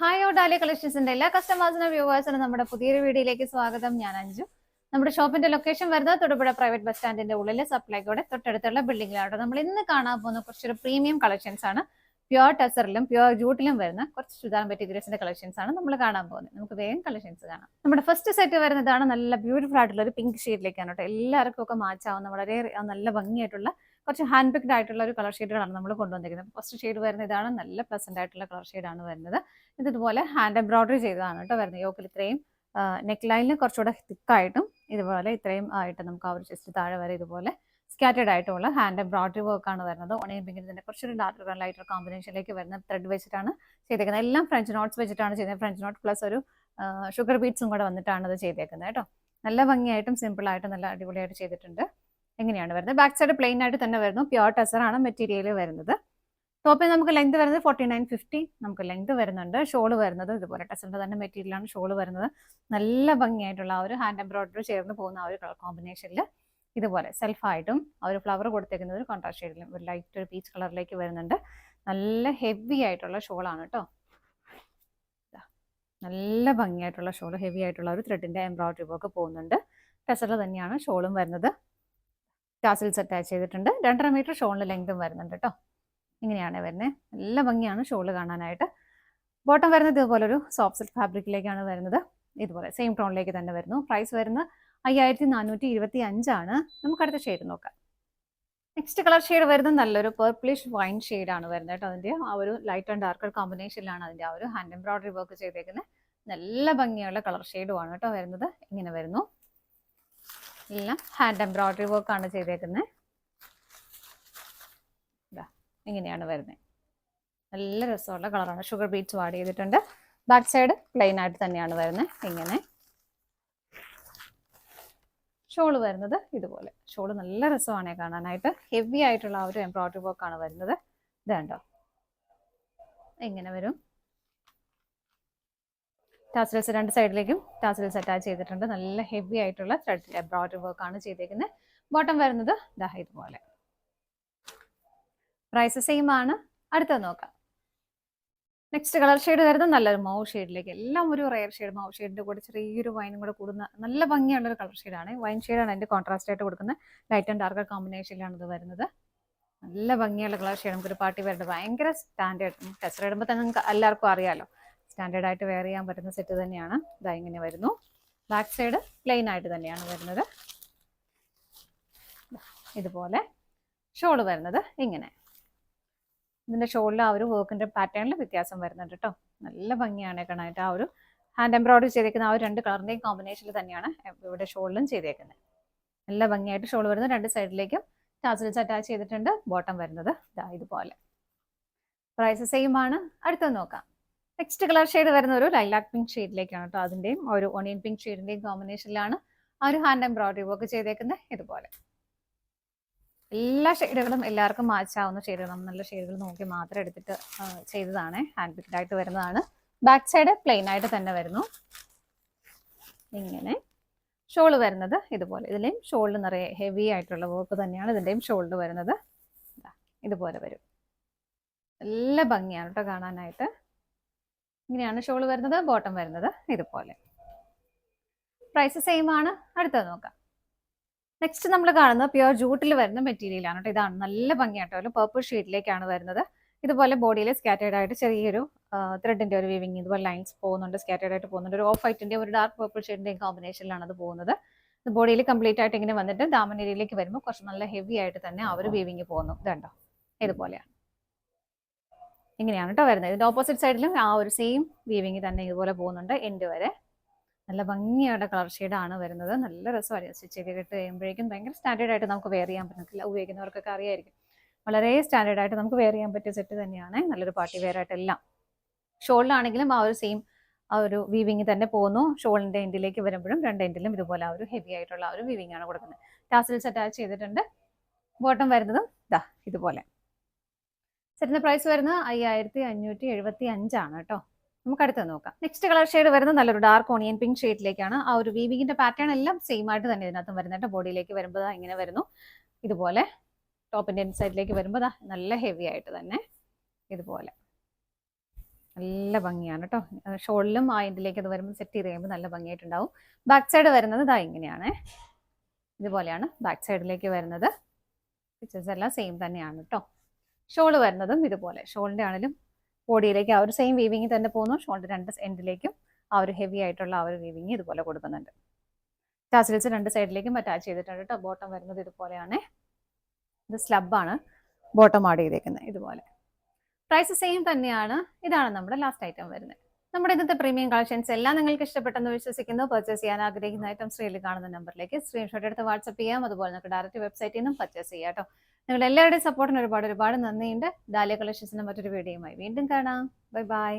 Hi dahlia കളക്ഷൻസിന്റെ എല്ലാ കസ്റ്റമേഴ്സിനും വ്യൂവേഴ്സിനും നമ്മുടെ പുതിയൊരു വീഡിയോയിലേക്ക് സ്വാഗതം. ഞാൻ അഞ്ജു. നമ്മുടെ ഷോപ്പിന്റെ ലൊക്കേഷൻ വരുന്നത് തൊടുപുഴ പ്രൈവറ്റ് ബസ് സ്റ്റാൻഡിന്റെ ഉള്ളിൽ സപ്ലൈക്കോടെ തൊട്ടടുത്തുള്ള ബിൽഡിംഗിലാണ്. നമ്മൾ ഇന്ന് കാണാൻ പോകുന്ന കുറച്ചൊരു പ്രീമിയം കളക്ഷൻസ് ആണ്. പ്യുവർ ടെസറിലും പ്യുവർ ജൂട്ടിലും വരുന്ന കുറച്ച് ചുരിദാർ മെറ്റീരിയൽസിന്റെ കളക്ഷൻസ് ആണ് നമ്മൾ കാണാൻ പോകുന്നത്. നമുക്ക് വേഗം കളക്ഷൻസ് കാണാം. നമ്മുടെ ഫസ്റ്റ് സെറ്റ് വരുന്നതാണ് നല്ല ബ്യൂട്ടിഫുൾ ആയിട്ടുള്ള ഒരു പിങ്ക് ഷെയ്ഡിലേക്കാണ് കേട്ടോ. എല്ലാവർക്കും ഒക്കെ മാച്ച് ആവുന്ന വളരെ നല്ല ഭംഗിയായിട്ടുള്ള കുറച്ച് ഹാൻഡ് പിക്ഡ് ആയിട്ടുള്ള ഒരു കളർ ഷെയ്ഡുകളാണ് നമ്മൾ കൊണ്ടുവന്നിരിക്കുന്നത്. ഫസ്റ്റ് ഷെയ്ഡ് വരുന്ന ഇതാണ്. നല്ല പ്ലസന്റ് ആയിട്ടുള്ള കളർ ഷെയ്ഡാണ് വരുന്നത്. ഇതുപോലെ ഹാൻഡ് എംബ്രോയിഡറി ചെയ്തതാണ് കേട്ടോ വരുന്നത്. യോക്കിൽ ഇത്രയും നെക്ക് ലൈനിൽ കുറച്ചുകൂടെ തിക്കായിട്ടും ഇതുപോലെ ഇത്രയും ആയിട്ട് നമുക്ക് ആ ഒരു ചെസ്റ്റ് താഴെ വരെ ഇതുപോലെ സ്കാറ്റേഡ് ആയിട്ടുള്ള ഹാൻഡ് എംബ്രോയിഡറി വർക്കാണ് വരുന്നത്. ഓണിയൻ പിങ്കിന് ഇതിന്റെ കുറച്ചൊരു ഡാർക്ക് ലൈറ്റർ കോമ്പിനേഷനിലേക്ക് വരുന്ന ത്രെഡ് വെച്ചിട്ടാണ് ചെയ്തേക്കുന്നത്. എല്ലാം ഫ്രഞ്ച് നോട്ട്സ് വെച്ചിട്ടാണ് ചെയ്യുന്നത്. ഫ്രഞ്ച് നോട്ട് പ്ലസ് ഒരു ഷുഗർ ബീഡ്സും കൂടെ വന്നിട്ടാണ് ഇത് ചെയ്തേക്കുന്നത് കേട്ടോ. നല്ല ഭംഗിയായിട്ടും സിമ്പിൾ ആയിട്ടും നല്ല അടിപൊളിയായിട്ട് ചെയ്തിട്ടുണ്ട്. എങ്ങനെയാണ് വരുന്നത്? ബാക്ക് സൈഡ് പ്ലെയിൻ ആയിട്ട് തന്നെ വരുന്നു. പ്യുവർ ടെസർ ആണ് മെറ്റീരിയൽ വരുന്നത്. ടോപ്പിൽ നമുക്ക് ലെങ്ത് വരുന്നത് 49-50 നമുക്ക് ലെങ്ത് വരുന്നുണ്ട്. ഷോള് വരുന്നത് ഇതുപോലെ ടെസറിന്റെ തന്നെ മെറ്റീരിയലാണ് ഷോള് വരുന്നത്. നല്ല ഭംഗിയായിട്ടുള്ള ആ ഒരു ഹാൻഡ് എംബ്രോയിഡറി ചേർന്ന് പോകുന്ന ആ ഒരു കളർ കോമ്പിനേഷനിൽ ഇതുപോലെ സെൽഫായിട്ടും ആ ഒരു ഫ്ലവർ കൊടുത്തേക്കുന്നത് ഒരു കോൺട്രാസ്റ്റ് ഷെയ്ഡിലും ഒരു ലൈറ്റ് ഒരു പീച്ച് കളറിലേക്ക് വരുന്നുണ്ട്. നല്ല ഹെവി ആയിട്ടുള്ള ഷോളാണ് കേട്ടോ. നല്ല ഭംഗിയായിട്ടുള്ള ഷോൾ, ഹെവി ആയിട്ടുള്ള ഒരു ത്രെഡിന്റെ എംബ്രോയിഡറി വർക്ക് പോകുന്നുണ്ട്. ടെസറിൽ തന്നെയാണ് ഷോളും വരുന്നത്. ടാസിൽസ് അറ്റാച്ച് ചെയ്തിട്ടുണ്ട്. 2.5 മീറ്റർ ഷോളിന് ലെങ്തും വരുന്നുണ്ട് കേട്ടോ. ഇങ്ങനെയാണ് വരുന്നത്. നല്ല ഭംഗിയാണ് ഷോള് കാണാനായിട്ട്. ബോട്ടം വരുന്നത് ഇതുപോലെ ഒരു സോഫ്റ്റ് സിൽക്ക് ഫാബ്രിക്കിലേക്കാണ് വരുന്നത്. ഇതുപോലെ സെയിം ടോണിലേക്ക് തന്നെ വരുന്നു. പ്രൈസ് വരുന്നത് 5425 ആണ്. നമുക്ക് അടുത്ത ഷെയ്ഡ് നോക്കാം. നെക്സ്റ്റ് കളർ ഷെയ്ഡ് വരുന്നത് നല്ലൊരു പർപ്പിളിഷ് വൈൻ ഷെയ്ഡാണ് വരുന്നത് കേട്ടോ. അതിന്റെ ആ ഒരു ലൈറ്റ് ആൻഡ് ഡാർക്ക് കോമ്പിനേഷനിലാണ് അതിന്റെ ആ ഒരു ഹാൻഡ് എംബ്രോയിഡറി വർക്ക് ചെയ്തേക്കുന്നത്. നല്ല ഭംഗിയുള്ള കളർ ഷെയ്ഡുമാണ് കേട്ടോ വരുന്നത്. ഇങ്ങനെ വരുന്നു. എല്ലാം ഹാൻഡ് എംബ്രോയിഡറി വർക്കാണ് ചെയ്തേക്കുന്നത്. ഇങ്ങനെയാണ് വരുന്നത്. നല്ല രസമുള്ള കളറാണ്. ഷുഗർ ബീറ്റ്സ് ആഡ് ചെയ്തിട്ടുണ്ട്. ബാക്ക് സൈഡ് പ്ലെയിൻ ആയിട്ട് തന്നെയാണ് വരുന്നത്. ഇങ്ങനെ ഷോള് വരുന്നത് ഇതുപോലെ. ഷോള് നല്ല രസമാണ് കാണാനായിട്ട്. ഹെവി ആയിട്ടുള്ള ആ ഒരു എംബ്രോയിഡറി വർക്കാണ് വരുന്നത്. ഇതുണ്ടോ ഇങ്ങനെ വരും. ടാസിൽസ് രണ്ട് സൈഡിലേക്കും ടാസിൽസ് അറ്റാച്ച് ചെയ്തിട്ടുണ്ട്. നല്ല ഹെവി ആയിട്ടുള്ള ത്രെഡ് എംബ്രോയിഡറി വർക്കാണ് ചെയ്തേക്കുന്നത്. ബോട്ടം വരുന്നത് ഇതുപോലെ. പ്രൈസ് സെയിം ആണ്. അടുത്തത് നോക്കാം. നെക്സ്റ്റ് കളർ ഷെയ്ഡ് വരുന്നത് നല്ലൊരു മൗ ഷെയ്ഡിലേക്ക്. എല്ലാം ഒരു റെയർ ഷെയ്ഡ്. മൗ ഷെയ്ഡിന്റെ കൂടെ ചെറിയൊരു വൈനും കൂടെ കൂടുന്ന നല്ല ഭംഗിയുള്ള ഒരു കളർ ഷെയ്ഡാണ്. വൈൻ ഷെയ്ഡാണ് അതിന്റെ കോൺട്രാസ്റ്റ് ആയിട്ട് കൊടുക്കുന്നത്. ലൈറ്റ് ആൻഡ് ഡാർക്ക് കോമ്പിനേഷനിലാണ് ഇത് വരുന്നത്. നല്ല ഭംഗിയുള്ള കളർ ഷെയ്ഡ്. നമുക്കൊരു പാർട്ടി വരുന്നത് ഭയങ്കര സ്റ്റാൻഡേർഡ്. ടെസർ ഇടുമ്പോൾ തന്നെ നിങ്ങൾക്ക് എല്ലാവർക്കും അറിയാലോ, സ്റ്റാൻഡേർഡ് ആയിട്ട് വെയർ ചെയ്യാൻ പറ്റുന്ന സെറ്റ് തന്നെയാണ്. ഇതാ ഇങ്ങനെ വരുന്നു. ബാക്ക് സൈഡ് പ്ലെയിൻ ആയിട്ട് തന്നെയാണ് വരുന്നത്. ഇതുപോലെ ഷോള് വരുന്നത് ഇങ്ങനെ. ഇതിന്റെ ഷോളിൽ ആ ഒരു വർക്കിന്റെ പാറ്റേണിൽ വ്യത്യാസം വരുന്നുണ്ട് കേട്ടോ. നല്ല ഭംഗിയാണ് കാണാനായിട്ട്. ആ ഒരു ഹാൻഡ് എംബ്രോയിഡറി ചെയ്തേക്കുന്ന ആ ഒരു രണ്ട് കളറിന്റെയും കോമ്പിനേഷനിൽ തന്നെയാണ് ഇവിടെ ഷോളിലും ചെയ്തേക്കുന്നത്. നല്ല ഭംഗിയായിട്ട് ഷോൾ വരുന്നത്. രണ്ട് സൈഡിലേക്കും ടാസിൽസ് അറ്റാച്ച് ചെയ്തിട്ടുണ്ട്. ബോട്ടം വരുന്നത് ഇതുപോലെ. പ്രൈസ് സെയിം ആണ്. അടുത്തത് നോക്കാം. നെക്സ്റ്റ് കളർ ഷെയ്ഡ് വരുന്ന ഒരു ലൈലാക്ക് പിങ്ക് ഷെയ്ഡിലേക്കാണ് കേട്ടോ. അതിന്റെയും ഒരു ഓണിയൻ പിങ്ക് ഷെയ്ഡിന്റെയും കോമ്പിനേഷനിലാണ് ആ ഒരു ഹാൻഡ് എംബ്രോയിഡറി വർക്ക് ചെയ്തേക്കുന്നത്. ഇതുപോലെ എല്ലാ ഷെയ്ഡുകളും എല്ലാവർക്കും മാച്ച് ആവുന്ന ഷെയ്ഡുകൾ. നല്ല ഷെയ്ഡുകൾ നോക്കി മാത്രം എടുത്തിട്ട് ചെയ്തതാണ്. ഹാൻഡ് പിക്ഡ് ആയിട്ട് വരുന്നതാണ്. ബാക്ക് സൈഡ് പ്ലെയിൻ ആയിട്ട് തന്നെ വരുന്നു. ഇങ്ങനെ ഷോള് വരുന്നത് ഇതുപോലെ. ഇതിലെയും ഷോളിൽ നിറയെ ഹെവി ആയിട്ടുള്ള വർക്ക് തന്നെയാണ് ഇതിന്റെയും ഷോളിൽ വരുന്നത്. ഇതുപോലെ വരും. നല്ല ഭംഗിയാണ് കേട്ടോ കാണാനായിട്ട്. ഇങ്ങനെയാണ് ഷോള് വരുന്നത്. ബോട്ടം വരുന്നത് ഇതുപോലെ. പ്രൈസ് സെയിം ആണ്. അടുത്തത് നോക്കാം. നെക്സ്റ്റ് നമ്മൾ കാണുന്നത് പ്യുവർ ജൂട്ടിൽ വരുന്ന മെറ്റീരിയലാണ് കേട്ടോ. ഇതാണ് നല്ല ഭംഗിയായിട്ടോ. പർപ്പിൾ ഷെയ്ഡിലേക്കാണ് വരുന്നത്. ഇതുപോലെ ബോഡിയിൽ സ്കാറ്റേഡ് ആയിട്ട് ചെറിയൊരു ത്രെഡിന്റെ ഒരു വീവിങ് ഇതുപോലെ ലൈൻസ് പോകുന്നുണ്ട്. സ്കാറ്റേഡ് ആയിട്ട് പോകുന്നുണ്ട്. ഒരു ഓഫ് വൈറ്റിന്റെ ഒരു ഡാർക്ക് പർപ്പിൾ ഷെയ്ഡിന്റെയും കോമ്പിനേഷനിലാണ് അത് പോകുന്നത്. ബോഡിയിൽ കംപ്ലീറ്റ് ആയിട്ട് ഇങ്ങനെ വന്നിട്ട് ദാമൻ ഏരിയയിലേക്ക് വരുമ്പോൾ കുറച്ച് നല്ല ഹെവി ആയിട്ട് തന്നെ ആ ഒരു വീവിങ് പോകുന്നു. ഇതുണ്ടോ ഇതുപോലെയാണ്. ഇങ്ങനെയാണ് കേട്ടോ വരുന്നത്. ഇതിന്റെ ഓപ്പോസിറ്റ് സൈഡിലും ആ ഒരു സെയിം വീവിങ് തന്നെ ഇതുപോലെ പോകുന്നുണ്ട് എൻഡ് വരെ. നല്ല ഭംഗിയുടെ കളർ ഷെയ്ഡാണ് വരുന്നത്. നല്ല രസമായിരിക്കും. സ്റ്റിച്ച് ചെയ്തിട്ട് കഴിയുമ്പോഴേക്കും ഭയങ്കര സ്റ്റാൻഡേർഡ് ആയിട്ട് നമുക്ക് വെയർ ചെയ്യാൻ പറ്റില്ല. ഉപയോഗിക്കുന്നവർക്കൊക്കെ അറിയായിരിക്കും. വളരെ സ്റ്റാൻഡേർഡ് ആയിട്ട് നമുക്ക് വെയർ ചെയ്യാൻ പറ്റിയ സെറ്റ് തന്നെയാണ്. നല്ലൊരു പാർട്ടി വെയർ ആയിട്ടെല്ലാം. ഷോളിലാണെങ്കിലും ആ ഒരു സെയിം ആ ഒരു വീവിങ് തന്നെ പോകുന്നു. ഷോളിന്റെ എൻഡിലേക്ക് വരുമ്പോഴും രണ്ട് എൻഡിലും ഇതുപോലെ ആ ഒരു ഹെവി ആയിട്ടുള്ള ആ ഒരു വീവിങ് ആണ് കൊടുക്കുന്നത്. ടാസിൽസ് അറ്റാച്ച് ചെയ്തിട്ടുണ്ട്. ബോട്ടം വരുന്നതും ഇതുപോലെ. സെറ്റിന്റെ പ്രൈസ് വരുന്നത് 5575 ആണ് കേട്ടോ. നമുക്ക് അടുത്ത് നോക്കാം. നെക്സ്റ്റ് കളർ ഷെയ്ഡ് വരുന്നത് നല്ലൊരു ഡാർക്ക് ഓണിയൻ പിങ്ക് ഷെയ്ഡിലേക്കാണ്. ആ ഒരു വീവിങ്ങിന്റെ പാറ്റേൺ എല്ലാം സെയിം ആയിട്ട് തന്നെ ഇതിനകത്തും വരുന്നുണ്ട്. ബോഡിയിലേക്ക് വരുമ്പോൾ ഇങ്ങനെ വരുന്നു. ഇതുപോലെ ടോപ്പിന്റെ സൈഡിലേക്ക് വരുമ്പോൾ നല്ല ഹെവി ആയിട്ട് തന്നെ ഇതുപോലെ നല്ല ഭംഗിയാണ് കേട്ടോ. ഷോളിലും ആ എൻഡിലേക്ക് അത് വരുമ്പോൾ സെറ്റ് ചെയ്ത് കഴിയുമ്പോൾ നല്ല ഭംഗിയായിട്ടുണ്ടാവും. ബാക്ക് സൈഡ് വരുന്നത് ഇതാ ഇങ്ങനെയാണ്. ഇതുപോലെയാണ് ബാക്ക് സൈഡിലേക്ക് വരുന്നത്. പിക്ചേഴ്സ് എല്ലാം സെയിം തന്നെയാണ് കേട്ടോ. ഷോള് വരുന്നതും ഇതുപോലെ. ഷോളിൻ്റെ ആണെങ്കിലും ബോഡിയിലേക്ക് ആ ഒരു സെയിം വീവിങ് തന്നെ പോകുന്നു. ഷോളിൻ്റെ രണ്ട് എൻഡിലേക്കും ആ ഒരു ഹെവി ആയിട്ടുള്ള ആ ഒരു വീവിങ് ഇതുപോലെ കൊടുക്കുന്നുണ്ട്. ടാസിൽസ് രണ്ട് സൈഡിലേക്കും അറ്റാച്ച് ചെയ്തിട്ടുണ്ട് കേട്ടോ. ബോട്ടം വരുന്നത് ഇതുപോലെയാണ്. ഇത് സ്ലബാണ് ബോട്ടം ആഡ് ചെയ്തേക്കുന്നത്. ഇതുപോലെ പ്രൈസ് സെയിം തന്നെയാണ്. ഇതാണ് നമ്മുടെ ലാസ്റ്റ് ഐറ്റം വരുന്നത്. നമ്മുടെ ഇന്നത്തെ പ്രീമിയം കളക്ഷൻസ് എല്ലാം നിങ്ങൾക്ക് ഇഷ്ടപ്പെട്ടെന്ന് വിശ്വസിക്കുന്നു. പർച്ചേസ് ചെയ്യാൻ ആഗ്രഹിക്കുന്ന ഐറ്റം സ്ക്രീനിൽ കാണുന്ന നമ്പറിലേക്ക് സ്ക്രീൻഷോട്ട് എടുത്ത് വാട്സ്ആപ്പ് ചെയ്യാം. അതുപോലെ നമുക്ക് ഡയറക്റ്റ് വെബ്സൈറ്റിൽ നിന്നും പർച്ചേസ് ചെയ്യാം കേട്ടോ. നിങ്ങളുടെ എല്ലാവരുടെയും സപ്പോർട്ടിന് ഒരുപാട് നന്ദിയുണ്ട്. ഡാലിയ കളക്ഷൻസിന്റെ മറ്റൊരു വീഡിയോയുമായി വീണ്ടും കാണാം. Bye bye.